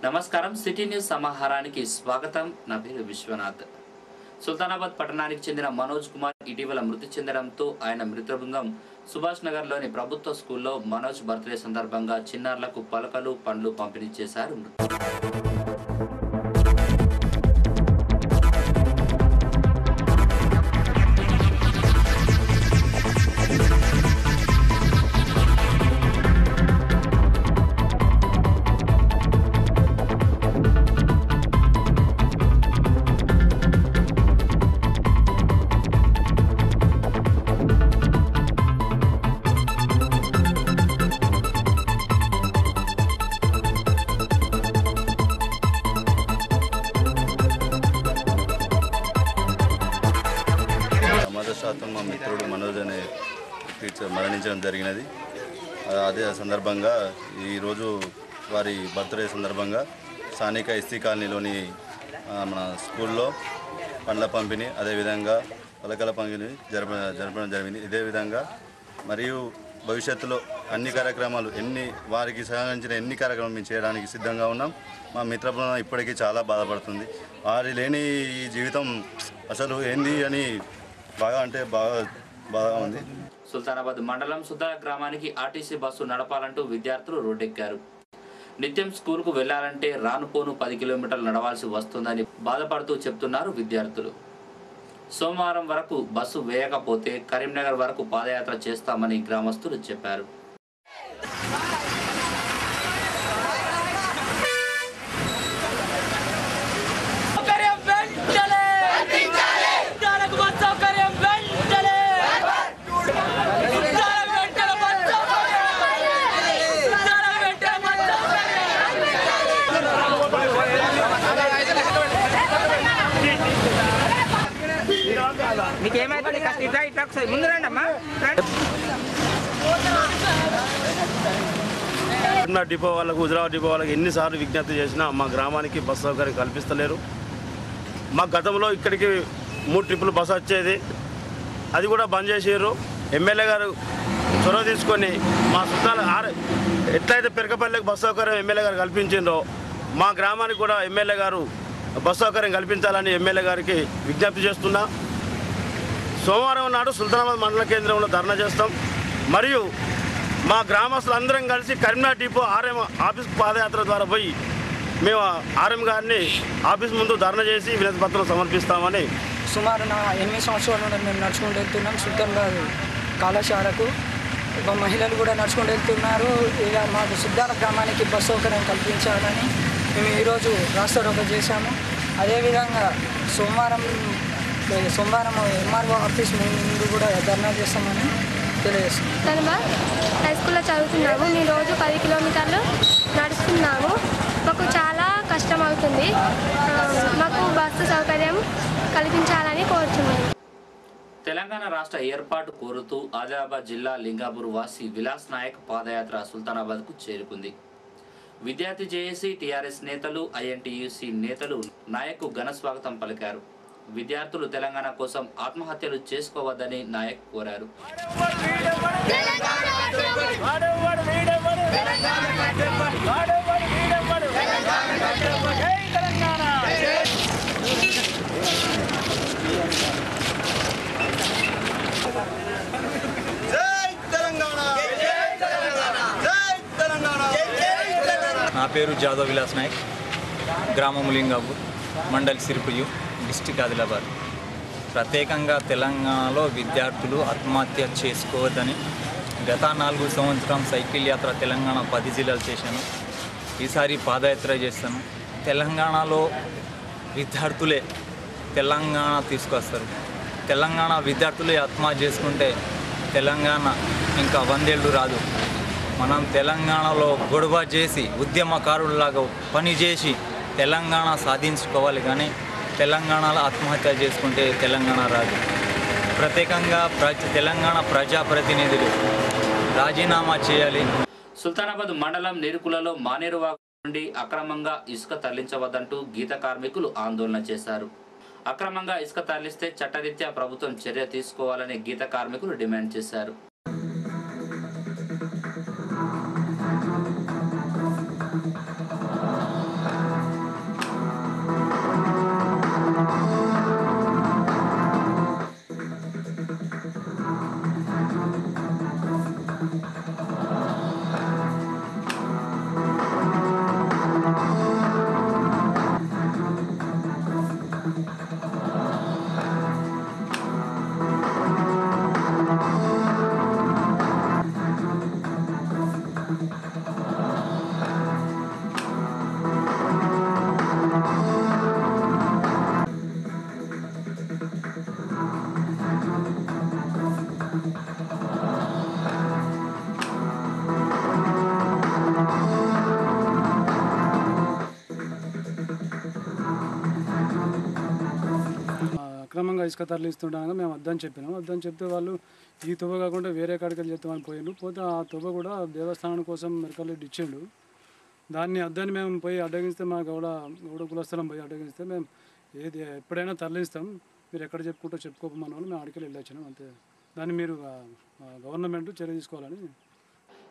నమస్కారం city news సమాహారానికి స్వాగతం. నా పేరు విశ్వనాథ్. సుల్తానాబాద్ పట్టణానికి చెందిన మనోజ్ కుమార్ ఇటీవల మృతి చెందడంతో ఆయన మృతబృందం సుభాష్ నగర్లోని ప్రభుత్వ స్కూల్లో మనోజ్ బర్త్డే సందర్భంగా చిన్నారులకు పలకలు పండ్లు పంపిణీ చేశారు. శాతం మా మిత్రుడు మనోజ్ అనే టీచర్ మరణించడం జరిగినది. అదే సందర్భంగా ఈరోజు వారి బర్త్డే సందర్భంగా స్థానిక ఎస్సీ కాలనీలోని మన స్కూల్లో పండ్ల పంపిణీ అదేవిధంగా పలకల పంపిణీ జరపడం జరిగింది. ఇదే విధంగా మరియు భవిష్యత్తులో అన్ని కార్యక్రమాలు వారికి సహకరించిన ఎన్ని కార్యక్రమాలు మేము చేయడానికి సిద్ధంగా ఉన్నాం. మా మిత్ర బృందం ఇప్పటికీ చాలా బాధపడుతుంది. వారి లేని ఈ జీవితం అసలు ఏంది అని బాగా ఉంది. సుల్తానాబాద్ మండలం సుద్దాల గ్రామానికి ఆర్టీసీ బస్సు నడపాలంటూ విద్యార్థులు రోడ్డెక్కారు. నిత్యం స్కూల్కు వెళ్లాలంటే రానుపోను 10 కిలోమీటర్లు నడవాల్సి వస్తుందని బాధపడుతూ చెప్తున్నారు విద్యార్థులు. సోమవారం వరకు బస్సు వేయకపోతే కరీంనగర్ వరకు పాదయాత్ర చేస్తామని గ్రామస్తులు చెప్పారు. డిపో వాళ్ళకు హుజరాబాద్ డిపో వాళ్ళకి ఎన్నిసార్లు విజ్ఞప్తి చేసినా మా గ్రామానికి బస్సు సౌకర్యం కల్పిస్తలేరు. మా గతంలో ఇక్కడికి 3 ట్రిప్పులు బస్సు వచ్చేది, అది కూడా బంద్ చేసారు. ఎమ్మెల్యే గారు చొరవ తీసుకొని మా చుట్టాలు ఎట్లయితే పెరకపల్లికి బస్సు సౌకర్యం ఎమ్మెల్యే గారు కల్పించిందో మా గ్రామానికి కూడా ఎమ్మెల్యే గారు బస్సు సౌకర్యం కల్పించాలని ఎమ్మెల్యే గారికి విజ్ఞప్తి చేస్తున్నా. సోమవారం నాడు సుల్తానాబాద్ మండల కేంద్రంలో ధర్నా చేస్తాం. మరియు మా గ్రామస్తులందరం కలిసి కరీంనగర్ డిపో ఆర్ఎం ఆఫీస్ పాదయాత్ర ద్వారా పోయి మేము ఆర్ఎం గారిని ఆఫీస్ ముందు ధర్నా చేసి వినతి పత్రం సమర్పిస్తామని. సుమారు 8 సంవత్సరాల నుండి మేము నడుచుకుంటూ వెళ్తున్నాం సుల్తానాబాద్ కళాశాలకు. మహిళలు కూడా నడుచుకుంటూ వెళ్తున్నారు. ఇక మాకు సుద్దాల గ్రామానికి బస్ సౌకర్యం కల్పించాలని మేము ఈరోజు రాస్తారోకో చేశాము. అదేవిధంగా సోమవారం ఎంఆర్ఓ ఆఫీస్ ముందు కూడా ధర్నా చేస్తామని తెలియజేస్తున్నాం. హై స్కూల్లో చదువుతున్నాము. మేము రోజు 10 కిలోమీటర్లు నడుస్తున్నాము. మాకు చాలా కష్టం అవుతుంది. మాకు బస్సు సౌకర్యం కల్పించాలని కోరుతున్నాము. తెలంగాణ రాష్ట్ర ఏర్పాటు కోరుతూ ఆదిలాబాద్ జిల్లా లింగాపూర్ వాసి విలాస్ నాయక్ పాదయాత్ర సుల్తానాబాద్కు చేరుకుంది. విద్యార్థి జేఏసీ, టీఆర్ఎస్ నేతలు, ఐఎన్టీయూసీ నేతలు నాయక్కు ఘన స్వాగతం పలికారు. విద్యార్థులు తెలంగాణ కోసం ఆత్మహత్యలు చేసుకోవద్దని నాయక్ కోరారు. నా పేరు జాదవ్ విలాస్ నాయక్, గ్రామం లింగాపూర్, మండల్ సిరిపుయ్యు, డిస్టిక్ ఆదిలాబాద్. ప్రత్యేకంగా తెలంగాణలో విద్యార్థులు ఆత్మహత్య చేసుకోవద్దని గత 4 సంవత్సరం సైకిల్ యాత్ర తెలంగాణ 10 జిల్లాలు చేశాను. ఈసారి పాదయాత్ర చేస్తాను. తెలంగాణలో విద్యార్థులే తెలంగాణ తీసుకొస్తారు. తెలంగాణ విద్యార్థులే ఆత్మహత్య చేసుకుంటే తెలంగాణ ఇంకా 100 ఏళ్ళు రాదు. మనం తెలంగాణలో గొడవ చేసి ఉద్యమకారులాగా పనిచేసి తెలంగాణ సాధించుకోవాలి, కానీ తెలంగాణలో ఆత్మహత్య చేసుకుంటే తెలంగాణ రాదు. ప్రత్యేకంగా తెలంగాణ ప్రజాప్రతినిధులు రాజీనామా చేయాలి. సుల్తానాబాద్ మండలం నేరుకులలో మానేరువాగు నుండి అక్రమంగా ఇసుక తరలించవద్దంటూ గీత కార్మికులు ఆందోళన చేశారు. అక్రమంగా ఇసుక తరలిస్తే చట్టరీత్యా ప్రభుత్వం చర్య తీసుకోవాలని గీత కార్మికులు డిమాండ్ చేశారు. అక్రమంగా ఇసుక తరలిస్తుండగా మేము వద్దని చెప్పినాం. వద్దని చెప్తే వాళ్ళు ఈ తువ్వ కాకుండా వేరే కాడికి వెళ్ళి చెప్తామని పోయిండు. పోతే ఆ తువ్వ కూడా దేవస్థానం కోసం మెరకల్లి ఇచ్చిండు. దాన్ని వద్దని మేము పోయి అడ్డగిస్తే మా గౌడ కులస్థలం పోయి అడ్డగిస్తే మేము ఏది ఎప్పుడైనా తరలిస్తాం, మీరు ఎక్కడ చెప్పుకుంటూ చెప్పుకోమని వాళ్ళు మేము ఆడికి వెళ్ళొచ్చినాం అంతే. దాన్ని మీరు గవర్నమెంట్ చర్య తీసుకోవాలని.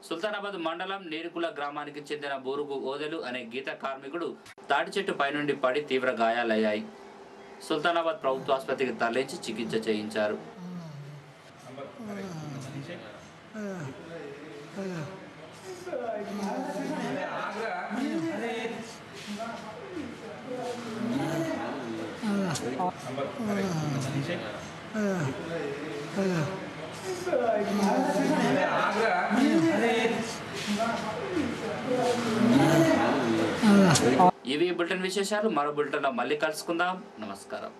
సుల్తానాబాద్ మండలం నీరుకుల గ్రామానికి చెందిన బూరుగు ఓదెలు అనే గీత కార్మికుడు తాటి చెట్టు పైనుండి పడి తీవ్ర గాయాలయ్యాయి. సుల్తానాబాద్ ప్రభుత్వ ఆసుపత్రికి తరలించి చికిత్స చేయించారు. ఇవి బులెటిన్ విశేషాలు. మరో బులెటిన్లో మళ్ళీ కలుసుకుందాం. నమస్కారం.